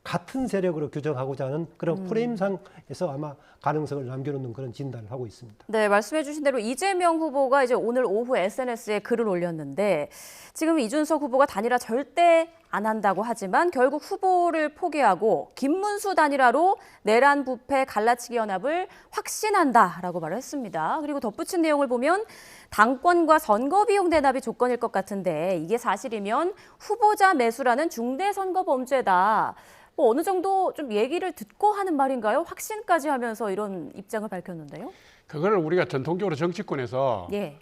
같은 세력으로 규정하고자 하는 그런 프레임상에서 아마 가능성을 남겨놓는 그런 진단을 하고 있습니다. 네, 말씀해 주신 대로 이재명 후보가 이제 오늘 오후 SNS에 글을 올렸는데 지금 이준석 후보가 단일화 절대 안 한다고 하지만 결국 후보를 포기하고 김문수 단일화로 내란 부패 갈라치기 연합을 확신한다라고 말을 했습니다. 그리고 덧붙인 내용을 보면 당권과 선거비용 대납이 조건일 것 같은데 이게 사실이면 후보자 매수라는 중대선거범죄다. 뭐 어느 정도 좀 얘기를 듣고 하는 말인가요? 확신까지 하면서 이런 입장을 밝혔는데요. 그걸 우리가 전통적으로 정치권에서 예.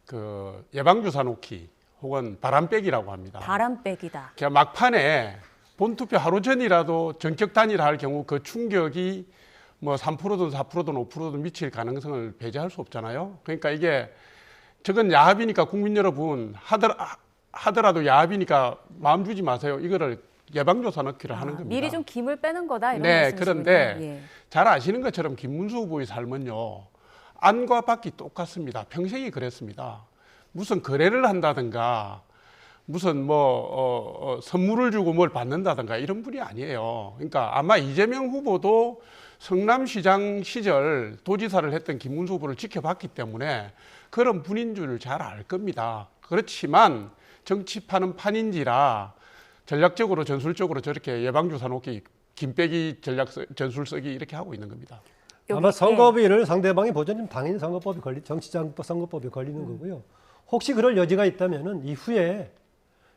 그 예방주사 놓기 혹은 바람빼기라고 합니다. 바람빼기다. 그냥 막판에 본투표 하루 전이라도 전격 단일화할 경우 그 충격이 뭐 3%든 4%든 5%든 미칠 가능성을 배제할 수 없잖아요. 그러니까 이게 저건 야합이니까 국민 여러분 하더라도 야합이니까 마음 주지 마세요. 이거를 예방조사 넣기를 하는 겁니다. 미리 좀 김을 빼는 거다 이런 네, 말씀이시군요. 그런데 예. 잘 아시는 것처럼 김문수 후보의 삶은요. 안과 밖이 똑같습니다. 평생이 그랬습니다. 무슨 거래를 한다든가 무슨 뭐 선물을 주고 뭘 받는다든가 이런 분이 아니에요. 그러니까 아마 이재명 후보도 성남시장 시절 도지사를 했던 김문수 후보를 지켜봤기 때문에 그런 분인 줄 잘 알 겁니다. 그렇지만 정치판은 판인지라 전략적으로 전술적으로 저렇게 예방주사 놓기, 김빼기 전술 쓰기 이렇게 하고 있는 겁니다. 아마 선거비를 상대방이 보전하면 당연히 정치선거법이 걸리는 거고요. 혹시 그럴 여지가 있다면은 이후에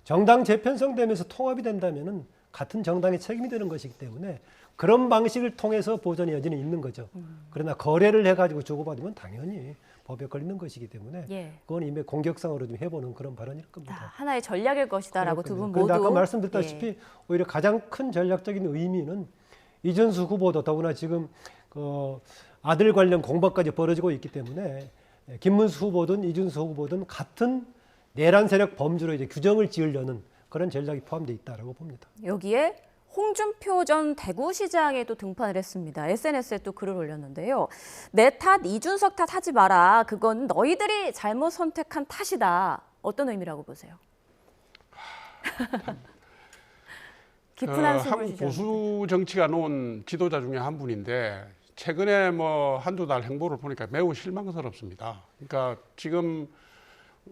정당 재편성되면서 통합이 된다면은 같은 정당의 책임이 되는 것이기 때문에 그런 방식을 통해서 보전의 여지는 있는 거죠. 그러나 거래를 해가지고 주고받으면 당연히 법에 걸리는 것이기 때문에 그건 이미 공격상으로 좀 해보는 그런 발언일 겁니다. 하나의 전략일 것이다라고 두 분 모두. 그런데 아까 말씀드렸다시피 오히려 가장 큰 전략적인 의미는 이준수 후보도 더구나 지금 아들 관련 공방까지 벌어지고 있기 때문에 김문수 후보든 이준수 후보든 같은 내란 세력 범주로 이제 규정을 지으려는 그런 전략이 포함되어 있다라고 봅니다. 여기에 홍준표 전 대구시장에 또 등판을 했습니다. SNS에 또 글을 올렸는데요. 내 탓, 이준석 탓 하지 마라. 그건 너희들이 잘못 선택한 탓이다. 어떤 의미라고 보세요? 깊은 한숨을 한국 보수 정치가 놓은 지도자 중에 한 분인데 최근에 뭐 한두 달 행보를 보니까 매우 실망스럽습니다. 그러니까 지금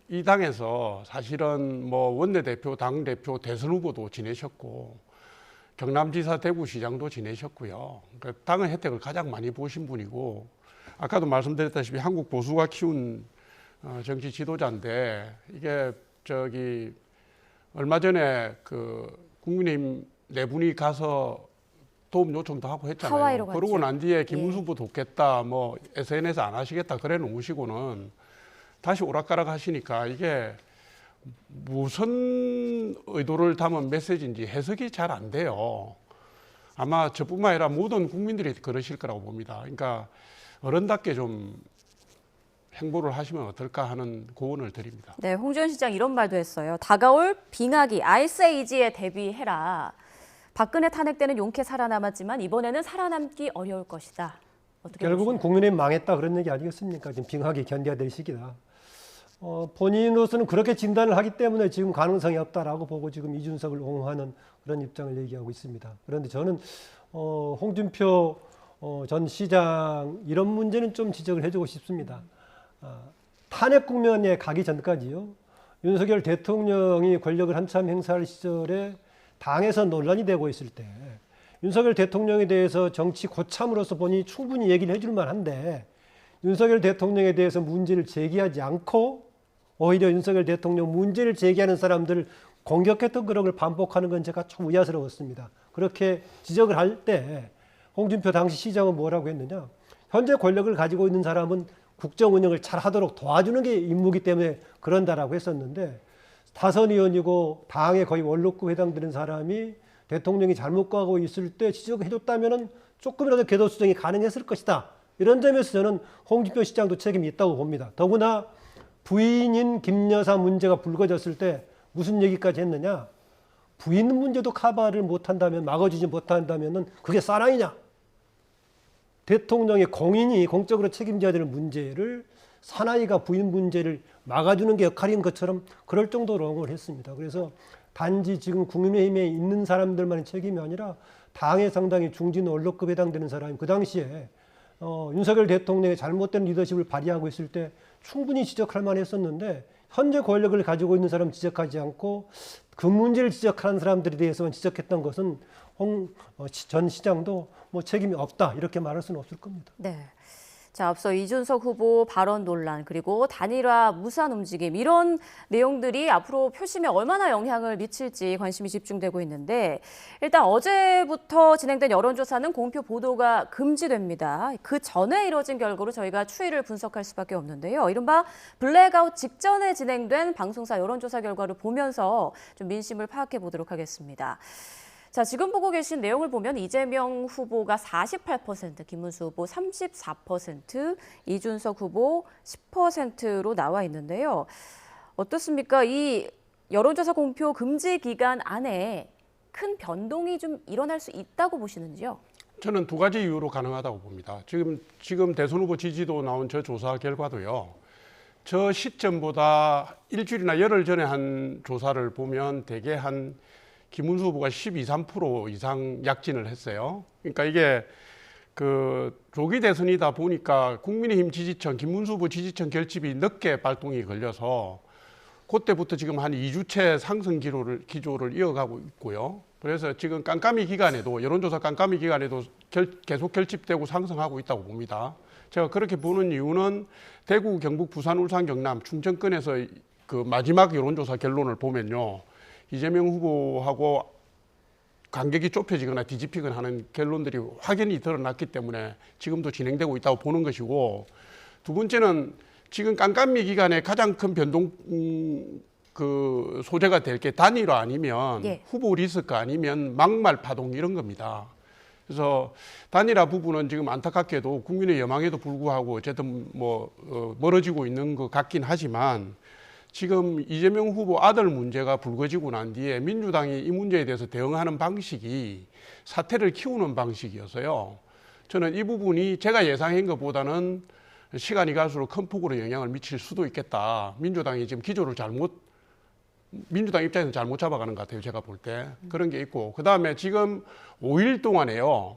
이 당에서 사실은 뭐 원내대표, 당대표, 대선 후보도 지내셨고 경남지사, 대구시장도 지내셨고요. 그러니까 당의 혜택을 가장 많이 보신 분이고 아까도 말씀드렸다시피 한국 보수가 키운 정치 지도자인데 이게 얼마 전에 국민의힘 네 분이 가서 도움 요청도 하고 했잖아요. 그러고 난 뒤에 김문수 후보 돕겠다, 뭐 SNS 안 하시겠다 그래 놓으시고는 다시 오락가락 하시니까 이게 무슨 의도를 담은 메시지인지 해석이 잘 안 돼요. 아마 저뿐만 아니라 모든 국민들이 그러실 거라고 봅니다. 그러니까 어른답게 좀 행보를 하시면 어떨까 하는 고언을 드립니다. 네, 홍 전 시장 이런 말도 했어요. 다가올 빙하기, 아이스에이지에 대비해라. 박근혜 탄핵 때는 용케 살아남았지만 이번에는 살아남기 어려울 것이다. 어떻게 결국은 보시나요? 국민의힘 망했다 그런 얘기 아니겠습니까? 지금 빙하기 견뎌야 될 시기다. 본인으로서는 그렇게 진단을 하기 때문에 지금 가능성이 없다라고 보고 지금 이준석을 옹호하는 그런 입장을 얘기하고 있습니다. 그런데 저는 홍준표 전 시장 이런 문제는 좀 지적을 해주고 싶습니다. 탄핵 국면에 가기 전까지요. 윤석열 대통령이 권력을 한참 행사할 시절에 당에서 논란이 되고 있을 때 윤석열 대통령에 대해서 정치 고참으로서 본인이 충분히 얘기를 해줄 만한데 윤석열 대통령에 대해서 문제를 제기하지 않고 오히려 윤석열 대통령 문제를 제기하는 사람들을 공격했던 그런 걸 반복하는 건 제가 좀 의아스러웠습니다. 그렇게 지적을 할 때 홍준표 당시 시장은 뭐라고 했느냐. 현재 권력을 가지고 있는 사람은 국정 운영을 잘 하도록 도와주는 게 임무이기 때문에 그런다라고 했었는데 다선 의원이고 당에 거의 원로급에 해당되는 사람이 대통령이 잘못 가고 있을 때 지적해줬다면 조금이라도 궤도 수정이 가능했을 것이다. 이런 점에서 저는 홍준표 시장도 책임이 있다고 봅니다. 더구나 부인인 김 여사 문제가 불거졌을 때 무슨 얘기까지 했느냐. 부인 문제도 커버를 못한다면 막아주지 못한다면 그게 사랑이냐. 대통령의 공인이 공적으로 책임져야 되는 문제를 사나이가 부인 문제를 막아주는 게 역할인 것처럼 그럴 정도로 옹호를 했습니다. 그래서 단지 지금 국민의힘에 있는 사람들만의 책임이 아니라 당에 상당히 중진 원로급에 해당되는 사람이 그 당시에 윤석열 대통령의 잘못된 리더십을 발휘하고 있을 때 충분히 지적할 만했었는데 현재 권력을 가지고 있는 사람 지적하지 않고 그 문제를 지적하는 사람들에 대해서만 지적했던 것은 홍 전 시장도 뭐 책임이 없다 이렇게 말할 수는 없을 겁니다. 네. 자, 앞서 이준석 후보 발언 논란 그리고 단일화 무산 움직임 이런 내용들이 앞으로 표심에 얼마나 영향을 미칠지 관심이 집중되고 있는데 일단 어제부터 진행된 여론조사는 공표 보도가 금지됩니다. 그 전에 이뤄진 결과로 저희가 추이를 분석할 수밖에 없는데요. 이른바 블랙아웃 직전에 진행된 방송사 여론조사 결과를 보면서 좀 민심을 파악해 보도록 하겠습니다. 자, 지금 보고 계신 내용을 보면 이재명 후보가 48%, 김문수 후보 34%, 이준석 후보 10%로 나와 있는데요. 어떻습니까? 이 여론조사 공표 금지 기간 안에 큰 변동이 좀 일어날 수 있다고 보시는지요? 저는 두 가지 이유로 가능하다고 봅니다. 지금 대선 후보 지지도 나온 저 조사 결과도요. 저 시점보다 일주일이나 열흘 전에 한 조사를 보면 대개 한 김문수 후보가 12, 13% 이상 약진을 했어요. 그러니까 이게 조기 대선이다 보니까 국민의힘 지지층, 김문수 후보 지지층 결집이 늦게 발동이 걸려서 그때부터 지금 한 2주째 상승 기조를 이어가고 있고요. 그래서 지금 깜깜이 기간에도 여론조사 깜깜이 기간에도 계속 결집되고 상승하고 있다고 봅니다. 제가 그렇게 보는 이유는 대구, 경북, 부산, 울산, 경남, 충청권에서 그 마지막 여론조사 결론을 보면요. 이재명 후보하고 간격이 좁혀지거나 뒤집히거나 하는 결론들이 확연히 드러났기 때문에 지금도 진행되고 있다고 보는 것이고, 두 번째는 지금 깜깜이 기간에 가장 큰 변동 그 소재가 될 게 단일화 아니면 후보 리스크 아니면 막말 파동 이런 겁니다. 그래서 단일화 부분은 지금 안타깝게도 국민의 여망에도 불구하고 어쨌든 멀어지고 있는 것 같긴 하지만, 지금 이재명 후보 아들 문제가 불거지고 난 뒤에 민주당이 이 문제에 대해서 대응하는 방식이 사태를 키우는 방식이어서요. 저는 이 부분이 제가 예상한 것보다는 시간이 갈수록 큰 폭으로 영향을 미칠 수도 있겠다. 민주당이 지금 기조를 민주당 입장에서 잘못 잡아가는 것 같아요. 제가 볼 때. 그런 게 있고. 그다음에 지금 5일 동안에요.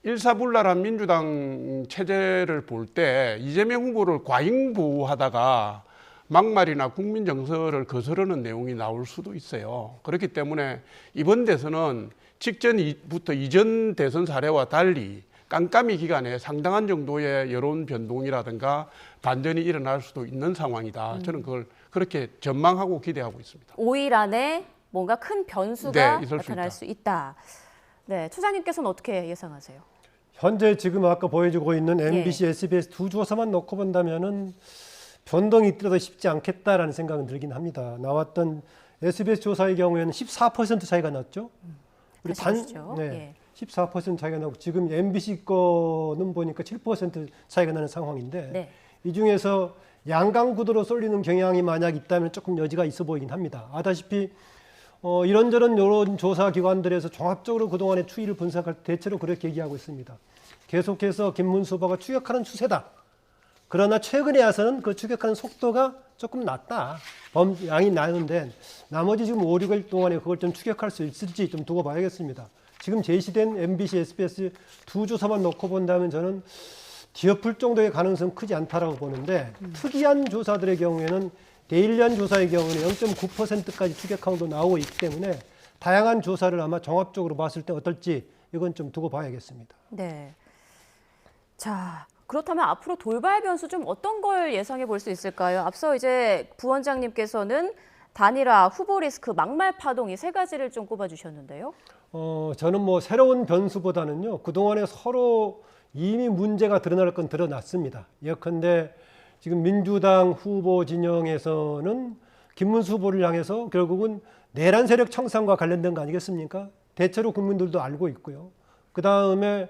일사불란한 민주당 체제를 볼 때 이재명 후보를 과잉보호하다가 막말이나 국민 정서를 거스르는 내용이 나올 수도 있어요. 그렇기 때문에 이번 대선은 직전부터 이전 대선 사례와 달리 깜깜이 기간에 상당한 정도의 여론 변동이라든가 반전이 일어날 수도 있는 상황이다. 저는 그걸 그렇게 전망하고 기대하고 있습니다. 5일 안에 뭔가 큰 변수가 나타날 수 있다. 네, 추장님께서는 어떻게 예상하세요? 현재 지금 아까 보여주고 있는 MBC, SBS 두 조사만 놓고 본다면은 변동이 있더라도 쉽지 않겠다라는 생각은 들긴 합니다. 나왔던 SBS 조사의 경우에는 14% 차이가 났죠. 우리 14% 차이가 나고 지금 MBC 거는 보니까 7% 차이가 나는 상황인데 이 중에서 양강 구도로 쏠리는 경향이 만약 있다면 조금 여지가 있어 보이긴 합니다. 아다시피 이런저런 여론조사 기관들에서 종합적으로 그동안의 추이를 분석할 때 대체로 그렇게 얘기하고 있습니다. 계속해서 김문수 후보가 추격하는 추세다. 그러나 최근에 와서는 그 추격하는 속도가 조금 낮다. 양이 나는데 나머지 지금 5, 6일 동안에 그걸 좀 추격할 수 있을지 좀 두고 봐야겠습니다. 지금 제시된 MBC, SBS 두 조사만 놓고 본다면 저는 뒤엎을 정도의 가능성은 크지 않다라고 보는데 특이한 조사들의 경우에는 데일리안 조사의 경우는 0.9%까지 추격 확률도 나오고 있기 때문에 다양한 조사를 아마 종합적으로 봤을 때 어떨지 이건 좀 두고 봐야겠습니다. 네. 자, 그렇다면 앞으로 돌발 변수 좀 어떤 걸 예상해 볼 수 있을까요? 앞서 이제 부원장님께서는 단일화, 후보 리스크, 막말 파동 이 세 가지를 좀 꼽아주셨는데요. 저는 뭐 새로운 변수보다는요. 그동안에 서로 이미 문제가 드러날 건 드러났습니다. 예컨대 지금 민주당 후보 진영에서는 김문수 후보를 향해서 결국은 내란 세력 청산과 관련된 거 아니겠습니까? 대체로 국민들도 알고 있고요. 그다음에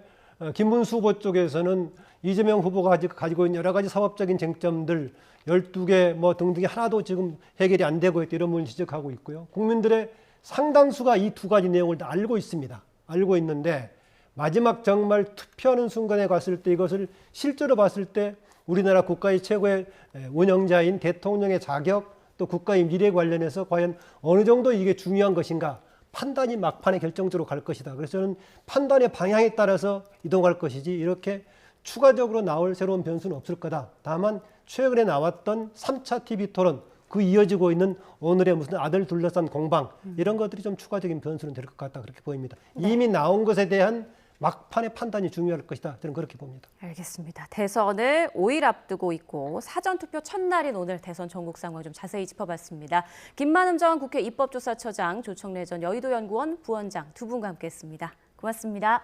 김문수 후보 쪽에서는 이재명 후보가 가지고 있는 여러 가지 사업적인 쟁점들 12개 뭐 등등이 하나도 지금 해결이 안 되고 있다 이런 부분을 지적하고 있고요. 국민들의 상당수가 이 두 가지 내용을 다 알고 있습니다. 알고 있는데 마지막 정말 투표하는 순간에 갔을 때 이것을 실제로 봤을 때 우리나라 국가의 최고의 운영자인 대통령의 자격 또 국가의 미래 관련해서 과연 어느 정도 이게 중요한 것인가 판단이 막판에 결정적으로 갈 것이다. 그래서 저는 판단의 방향에 따라서 이동할 것이지 이렇게 추가적으로 나올 새로운 변수는 없을 거다. 다만 최근에 나왔던 3차 TV 토론 그 이어지고 있는 오늘의 무슨 아들 둘러싼 공방 이런 것들이 좀 추가적인 변수는 될 것 같다 그렇게 보입니다. 이미 나온 것에 대한 막판의 판단이 중요할 것이다. 저는 그렇게 봅니다. 알겠습니다. 대선을 5일 앞두고 있고 사전투표 첫날인 오늘 대선 전국 상황 좀 자세히 짚어봤습니다. 김만흠 전 국회 입법조사처장, 조청래 전 여의도연구원 부원장 두 분과 함께했습니다. 고맙습니다.